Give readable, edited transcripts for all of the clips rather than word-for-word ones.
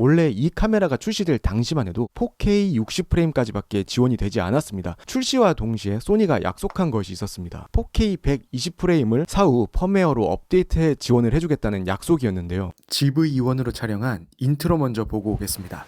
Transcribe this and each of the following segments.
원래 이 카메라가 출시될 당시만 해도 4K 60프레임까지밖에 지원이 되지 않았습니다. 출시와 동시에 소니가 약속한 것이 있었습니다. 4K 120프레임을 사후 펌웨어로 업데이트해 지원을 해주겠다는 약속이었는데요. GV-E1으로 촬영한 인트로 먼저 보고 오겠습니다.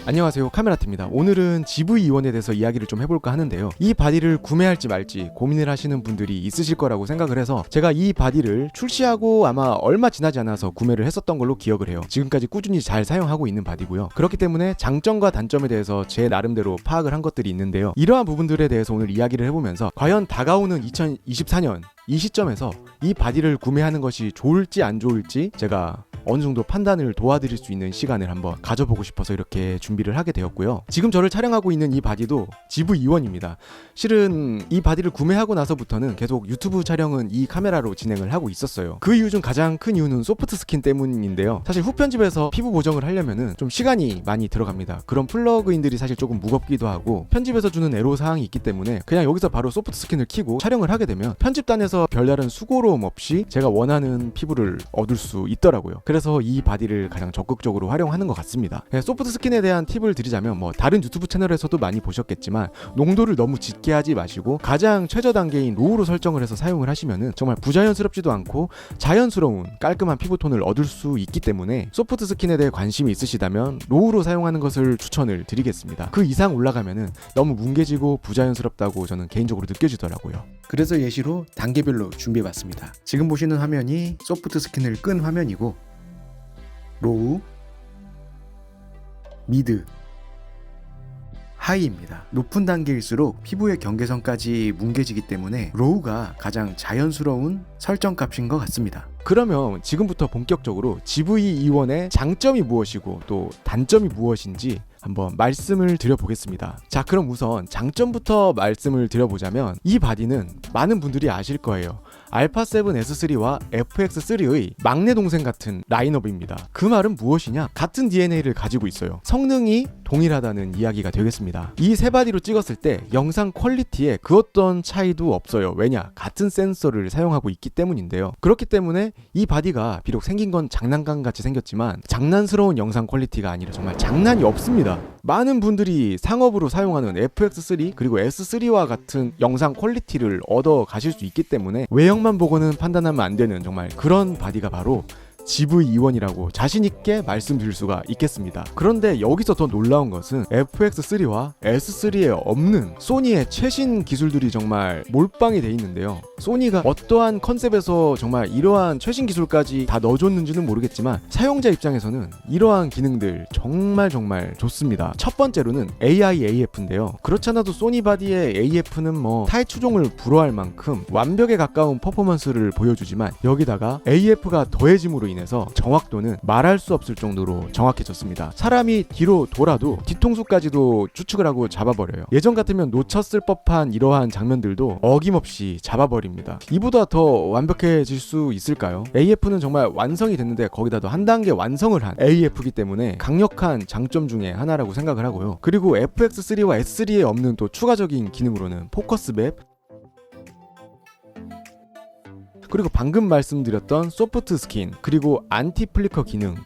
안녕하세요, 카메라팀입니다. 오늘은 GV-E1에 대해서 이야기를 좀 해볼까 하는데요. 이 바디를 구매할지 말지 고민을 하시는 분들이 있으실 거라고 생각을 해서 제가 이 바디를 출시하고 아마 얼마 지나지 않아서 구매를 했었던 걸로 기억을 해요. 지금까지 꾸준히 잘 사용하고 있는 바디고요. 그렇기 때문에 장점과 단점에 대해서 제 나름대로 파악을 한 것들이 있는데요. 이러한 부분들에 대해서 오늘 이야기를 해보면서 과연 다가오는 2024년 이 시점에서 이 바디를 구매하는 것이 좋을지 안 좋을지 제가 어느 정도 판단을 도와드릴 수 있는 시간을 한번 가져보고 싶어서 이렇게 준비를 하게 되었고요. 지금 저를 촬영하고 있는 이 바디도 GV-E1입니다. 실은 이 바디를 구매하고 나서부터는 계속 유튜브 촬영은 이 카메라로 진행을 하고 있었어요. 그 이유 중 가장 큰 이유는 소프트 스킨 때문인데요. 사실 후편집에서 피부 보정을 하려면은 좀 시간이 많이 들어갑니다. 그런 플러그인들이 사실 조금 무겁기도 하고 편집에서 주는 애로사항이 있기 때문에 그냥 여기서 바로 소프트 스킨을 켜고 촬영을 하게 되면 편집단에서 별다른 수고로움 없이 제가 원하는 피부를 얻을 수 있더라고요. 그래서 이 바디를 가장 적극적으로 활용하는 것 같습니다. 소프트 스킨에 대한 팁을 드리자면 다른 유튜브 채널에서도 많이 보셨겠지만 농도를 너무 짙게 하지 마시고 가장 최저 단계인 로우로 설정을 해서 사용을 하시면은 정말 부자연스럽지도 않고 자연스러운 깔끔한 피부톤을 얻을 수 있기 때문에 소프트 스킨에 대해 관심이 있으시다면 로우로 사용하는 것을 추천을 드리겠습니다. 그 이상 올라가면은 너무 뭉개지고 부자연스럽다고 저는 개인적으로 느껴지더라고요. 그래서 예시로 단계별로 준비해봤습니다. 지금 보시는 화면이 소프트 스킨을 끈 화면이고 로우, 미드, 하이입니다. 높은 단계일수록 피부의 경계선까지 뭉개지기 때문에 로우가 가장 자연스러운 설정값인 것 같습니다. 그러면 지금부터 본격적으로 GV-E1의 장점이 무엇이고 또 단점이 무엇인지 한번 말씀을 드려보겠습니다. 자, 그럼 우선 장점부터 말씀을 드려보자면 이 바디는 많은 분들이 아실 거예요. 알파7 S3와 FX3의 막내 동생 같은 라인업입니다. 그 말은 무엇이냐? 같은 DNA를 가지고 있어요. 성능이 동일하다는 이야기가 되겠습니다. 이 세 바디로 찍었을 때 영상 퀄리티에 그 어떤 차이도 없어요. 왜냐? 같은 센서를 사용하고 있기 때문인데요. 그렇기 때문에 이 바디가 비록 생긴 건 장난감 같이 생겼지만 장난스러운 영상 퀄리티가 아니라 정말 장난이 없습니다. 많은 분들이 상업으로 사용하는 FX3 그리고 S3와 같은 영상 퀄리티를 얻어 가실 수 있기 때문에 외형만 보고는 판단하면 안 되는 정말 그런 바디가 바로 GV-E1이라고 자신있게 말씀드릴 수가 있겠습니다. 그런데 여기서 더 놀라운 것은 FX3와 S3에 없는 소니의 최신 기술들이 정말 몰빵이 돼 있는데요. 소니가 어떠한 컨셉에서 정말 이러한 최신 기술까지 다 넣어줬는지는 모르겠지만 사용자 입장에서는 이러한 기능들 정말 좋습니다. 첫 번째로는 AI-AF인데요. 그렇지 않아도 소니 바디의 AF는 타의 추종을 불허할 만큼 완벽에 가까운 퍼포먼스를 보여주지만 여기다가 AF가 더해짐으로 인해서 정확도는 말할 수 없을 정도로 정확해졌습니다. 사람이 뒤로 돌아도 뒤통수까지도 추측을 하고 잡아버려요. 예전 같으면 놓쳤을 법한 이러한 장면들도 어김없이 잡아버립니다. 이보다 더 완벽해질 수 있을까요? AF는 정말 완성이 됐는데 거기다 더 한 단계 완성을 한 AF이기 때문에 강력한 장점 중에 하나라고 생각을 하고요. 그리고 FX3와 S3에 없는 또 추가적인 기능으로는 포커스 맵, 그리고 방금 말씀드렸던 소프트 스킨, 그리고 안티 플리커 기능,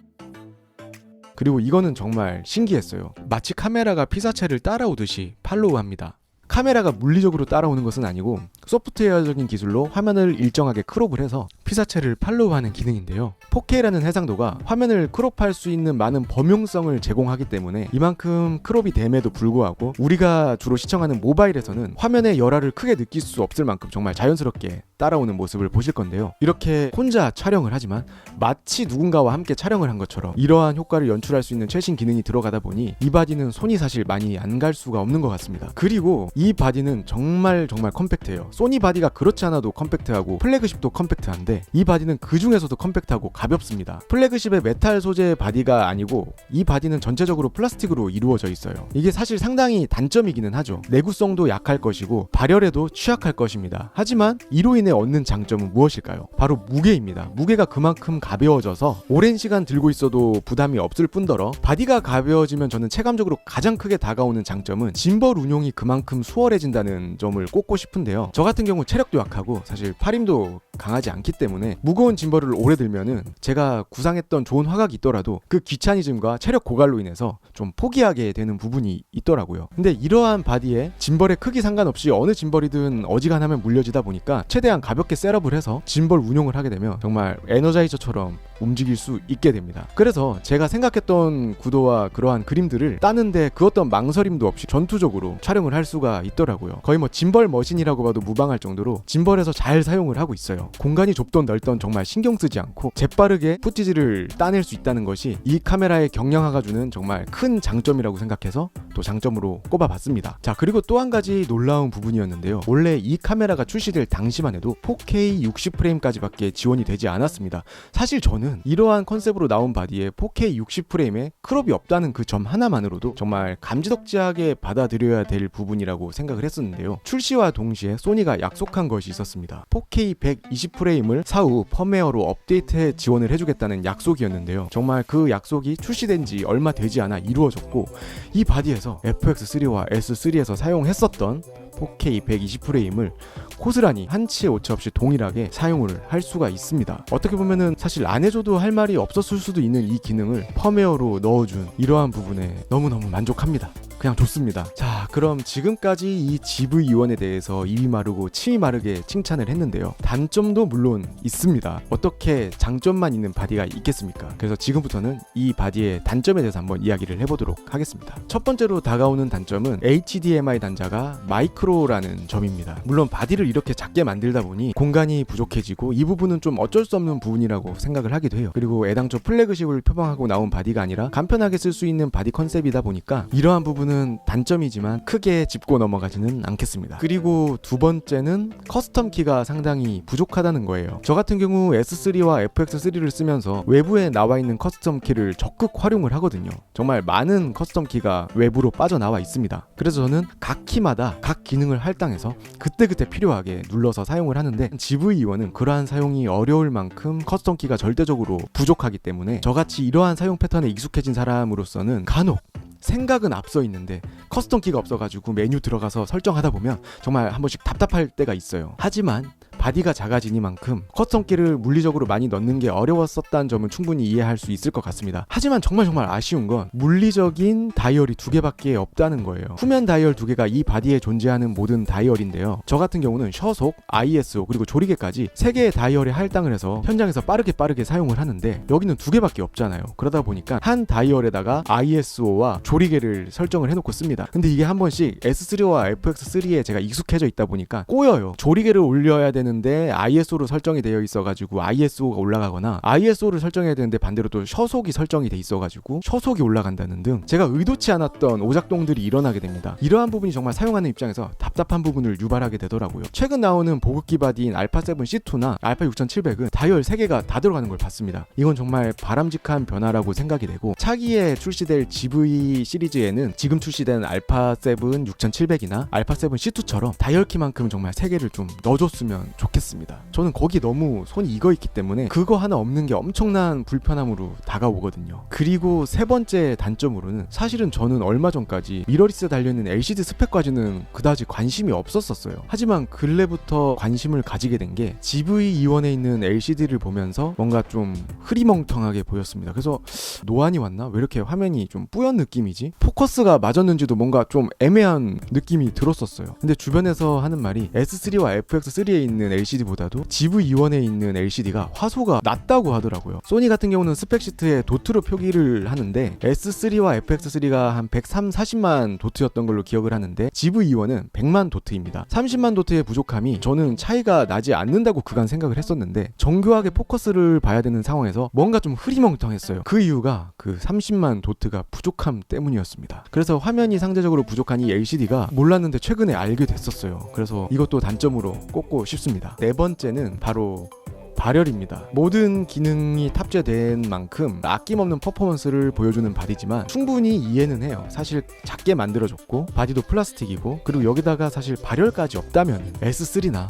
그리고 이거는 정말 신기했어요. 마치 카메라가 피사체를 따라오듯이 팔로우합니다. 카메라가 물리적으로 따라오는 것은 아니고 소프트웨어적인 기술로 화면을 일정하게 크롭을 해서 피사체를 팔로우하는 기능인데요. 4K라는 해상도가 화면을 크롭할 수 있는 많은 범용성을 제공하기 때문에 이만큼 크롭이 됨에도 불구하고 우리가 주로 시청하는 모바일에서는 화면의 열화를 크게 느낄 수 없을 만큼 정말 자연스럽게 따라오는 모습을 보실 건데요. 이렇게 혼자 촬영을 하지만 마치 누군가와 함께 촬영을 한 것처럼 이러한 효과를 연출할 수 있는 최신 기능이 들어가다 보니 이 바디는 손이 사실 많이 안 갈 수가 없는 것 같습니다. 그리고 이 바디는 정말 컴팩트해요. 소니 바디가 그렇지 않아도 컴팩트하고 플래그십도 컴팩트한데 이 바디는 그 중에서도 컴팩트하고 가볍습니다. 플래그십의 메탈 소재의 바디가 아니고 이 바디는 전체적으로 플라스틱으로 이루어져 있어요. 이게 사실 상당히 단점이기는 하죠. 내구성도 약할 것이고 발열에도 취약할 것입니다. 하지만 이로 인해 얻는 장점은 무엇일까요? 바로 무게입니다. 무게가 그만큼 가벼워져서 오랜 시간 들고 있어도 부담이 없을 뿐더러 바디가 가벼워지면 저는 체감적으로 가장 크게 다가오는 장점은 짐벌 운용이 그만큼 수월해진다는 점을 꼽고 싶은데요. 저 같은 경우 체력도 약하고 사실 팔힘도 강하지 않기 때문에 무거운 짐벌을 오래 들면은 제가 구상했던 좋은 화각이 있더라도 그 귀차니즘과 체력 고갈로 인해서 좀 포기하게 되는 부분이 있더라고요. 근데 이러한 바디에 짐벌의 크기 상관없이 어느 짐벌이든 어지간하면 물려지다 보니까 최대한 가볍게 셋업을 해서 짐벌 운용을 하게 되면 정말 에너자이저처럼 움직일 수 있게 됩니다. 그래서 제가 생각했던 구도와 그러한 그림들을 따는데 그 어떤 망설임도 없이 전투적으로 촬영을 할 수가 있더라고요. 거의 뭐 짐벌 머신이라고 봐도 무방할 정도로 짐벌에서 잘 사용을 하고 있어요. 공간이 좁던 넓던 정말 신경 쓰지 않고 재빠르게 푸티지를 따낼 수 있다는 것이 이 카메라의 경량화가 주는 정말 큰 장점이라고 생각해서 또 장점으로 꼽아봤습니다. 자, 그리고 또 한 가지 놀라운 부분이었는데요. 원래 이 카메라가 출시될 당시만 해도 4K 60프레임까지밖에 지원이 되지 않았습니다. 사실 저는 이러한 컨셉으로 나온 바디에 4K 60프레임에 크롭이 없다는 그 점 하나만으로도 정말 감지덕지하게 받아들여야 될 부분이라고 생각을 했었는데요. 출시와 동시에 소니가 약속한 것이 있었습니다. 4K 120프레임을 사후 펌웨어로 업데이트해 지원을 해주겠다는 약속이었는데요. 정말 그 약속이 출시된 지 얼마 되지 않아 이루어졌고 이 바디에서 FX3와 S3에서 사용했었던 4K 120프레임을 고스란히 한치의 오차 없이 동일하게 사용을 할 수가 있습니다. 어떻게 보면은 사실 안 해줘도 할 말이 없었을 수도 있는 이 기능을 펌웨어로 넣어준 이러한 부분에 너무너무 만족합니다. 그냥 좋습니다. 자, 그럼 지금까지 이 GV-E1에 대해서 입이 마르고 침이 마르게 칭찬을 했는데요. 단점도 물론 있습니다. 어떻게 장점만 있는 바디가 있겠습니까? 그래서 지금부터는 이 바디의 단점에 대해서 한번 이야기를 해보도록 하겠습니다. 첫 번째로 다가오는 단점은 HDMI 단자가 마이크로라는 점입니다. 물론 바디를 이렇게 작게 만들다 보니 공간이 부족해지고 이 부분은 좀 어쩔 수 없는 부분이라고 생각을 하기도 해요. 그리고 애당초 플래그십을 표방하고 나온 바디가 아니라 간편하게 쓸 수 있는 바디 컨셉이다 보니까 이러한 부분은 단점이지만 크게 짚고 넘어가지는 않겠습니다. 그리고 두 번째는 커스텀 키가 상당히 부족하다는 거예요. 저 같은 경우 S3와 FX3를 쓰면서 외부에 나와 있는 커스텀 키를 적극 활용을 하거든요. 정말 많은 커스텀 키가 외부로 빠져나와 있습니다. 그래서 저는 각 키마다 각 기능을 할당해서 그때그때 필요하게 눌러서 사용을 하는데 GV-E1은 그러한 사용이 어려울 만큼 커스텀 키가 절대적으로 부족하기 때문에 저같이 이러한 사용 패턴에 익숙해진 사람으로서는 간혹 생각은 앞서 있는데 커스텀 키가 없어가지고 메뉴 들어가서 설정하다 보면 정말 한 번씩 답답할 때가 있어요. 하지만 바디가 작아지니만큼 커스텀 키를 물리적으로 많이 넣는 게 어려웠었다는 점은 충분히 이해할 수 있을 것 같습니다. 하지만 정말 아쉬운 건 물리적인 다이얼이 2개밖에 없다는 거예요. 후면 다이얼 2개가 이 바디에 존재하는 모든 다이얼인데요. 저 같은 경우는 셔속, ISO 그리고 조리개까지 3개의 다이얼에 할당을 해서 현장에서 빠르게 사용을 하는데 여기는 2개밖에 없잖아요. 그러다 보니까 한 다이얼에다가 ISO와 조리개를 설정을 해놓고 씁니다. 근데 이게 한 번씩 S3와 FX3에 제가 익숙해져 있다 보니까 꼬여요. 조리개를 올려야 되는데 ISO로 설정이 되어 있어가지고 ISO가 올라가거나 ISO를 설정해야 되는데 반대로 또 셔속이 설정이 돼 있어가지고 셔속이 올라간다는 등 제가 의도치 않았던 오작동들이 일어나게 됩니다. 이러한 부분이 정말 사용하는 입장에서 답답한 부분을 유발하게 되더라고요. 최근 나오는 보급기 바디인 알파7 C2나 알파 6700은 다이얼 3개가 다 들어가는 걸 봤습니다. 이건 정말 바람직한 변화라고 생각이 되고 차기에 출시될 GV 시리즈에는 지금 출시된 알파7 6700이나 알파7 C2처럼 다이얼 키만큼 정말 3개를 좀 넣어줬으면 좋겠습니다. 저는 거기 너무 손이 익어있기 때문에 그거 하나 없는 게 엄청난 불편함으로 다가오거든요. 그리고 세 번째 단점으로는 사실은 저는 얼마 전까지 미러리스에 달려있는 LCD 스펙까지는 그다지 관심이 없었어요. 하지만 근래부터 관심을 가지게 된 게 GV-E1에 있는 LCD를 보면서 뭔가 좀 흐리멍텅하게 보였습니다. 그래서 노안이 왔나? 왜 이렇게 화면이 좀 뿌연 느낌이지? 포커스가 맞았는지도 뭔가 좀 애매한 느낌이 들었었어요. 근데 주변에서 하는 말이 S3와 FX3에 있는 LCD보다도 GV-E1에 있는 LCD가 화소가 낮다고 하더라고요. 소니 같은 경우는 스펙시트에 도트로 표기를 하는데 S3와 FX3가 한 140만 도트였던 걸로 기억을 하는데 GV-E1은 100만 도트입니다. 30만 도트의 부족함이 저는 차이가 나지 않는다고 그간 생각을 했었는데 정교하게 포커스를 봐야 되는 상황에서 뭔가 좀 흐리멍텅했어요. 그 이유가 그 30만 도트가 부족함 때문이었습니다. 그래서 화면이 상대적으로 부족한 이 LCD가 몰랐는데 최근에 알게 됐었어요. 그래서 이것도 단점으로 꼽고 싶습니다. 네 번째는 바로 발열입니다. 모든 기능이 탑재된 만큼 아낌없는 퍼포먼스를 보여주는 바디지만 충분히 이해는 해요. 사실 작게 만들어졌고 바디도 플라스틱이고 그리고 여기다가 사실 발열까지 없다면 S3나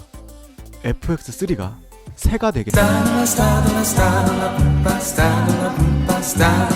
FX3가 새가 되겠죠.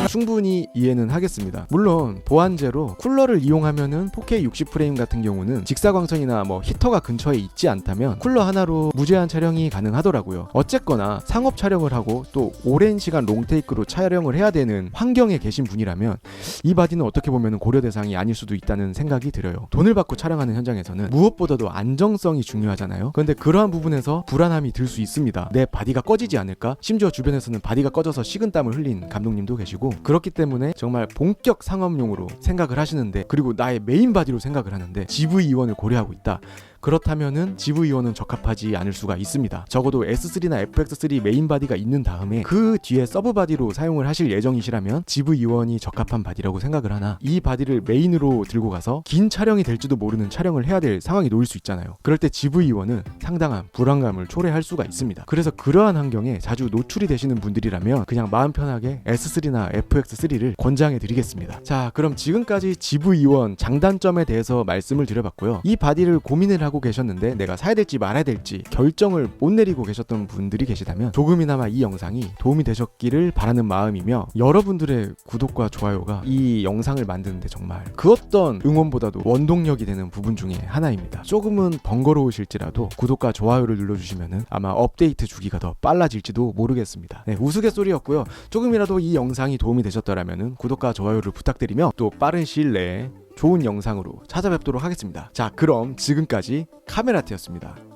충분히 이해는 하겠습니다. 물론 보안제로 쿨러를 이용하면은 4K 60프레임 같은 경우는 직사광선이나 뭐 히터가 근처에 있지 않다면 쿨러 하나로 무제한 촬영이 가능하더라고요. 어쨌거나 상업 촬영을 하고 또 오랜 시간 롱테이크로 촬영을 해야 되는 환경에 계신 분이라면 이 바디는 어떻게 보면 고려 대상이 아닐 수도 있다는 생각이 들어요. 돈을 받고 촬영하는 현장에서는 무엇보다도 안정성이 중요하잖아요. 그런데 그러한 부분에서 불안함이 들 수 있습니다. 내 바디가 꺼지지 않을까? 심지어 주변에서는 바디가 꺼져서 식은땀을 흘린 감독님도 계시고 그렇기 때문에 정말 본격 상업용으로 생각을 하시는데 그리고 나의 메인 바디로 생각을 하는데 GV-E1을 고려하고 있다. 그렇다면은 GV-E1은 적합하지 않을 수가 있습니다. 적어도 S3나 FX3 메인 바디가 있는 다음에 그 뒤에 서브 바디로 사용을 하실 예정이시라면 GV-E1이 적합한 바디라고 생각을 하나 이 바디를 메인으로 들고 가서 긴 촬영이 될지도 모르는 촬영을 해야 될 상황이 놓일 수 있잖아요. 그럴 때 GV-E1은 상당한 불안감을 초래할 수가 있습니다. 그래서 그러한 환경에 자주 노출이 되시는 분들이라면 그냥 마음 편하게 S3나 FX3를 권장해 드리겠습니다. 자, 그럼 지금까지 GV-E1 장단점에 대해서 말씀을 드려봤고요. 이 바디를 고민을 하고 계셨는데 내가 사야 될지 말아야 될지 결정을 못 내리고 계셨던 분들이 계시다면 조금이나마 이 영상이 도움이 되셨기를 바라는 마음이며 여러분들의 구독과 좋아요가 이 영상을 만드는데 정말 그 어떤 응원보다도 원동력이 되는 부분 중에 하나입니다. 조금은 번거로우실지라도 구독과 좋아요를 눌러주시면 아마 업데이트 주기가 더 빨라질지도 모르겠습니다. 네, 우스갯소리였고요. 조금이라도 이 영상이 도움이 되셨더라면 구독과 좋아요를 부탁드리며 또 빠른 시일 내에 좋은 영상으로 찾아뵙도록 하겠습니다. 자, 그럼 지금까지 카메라트였습니다.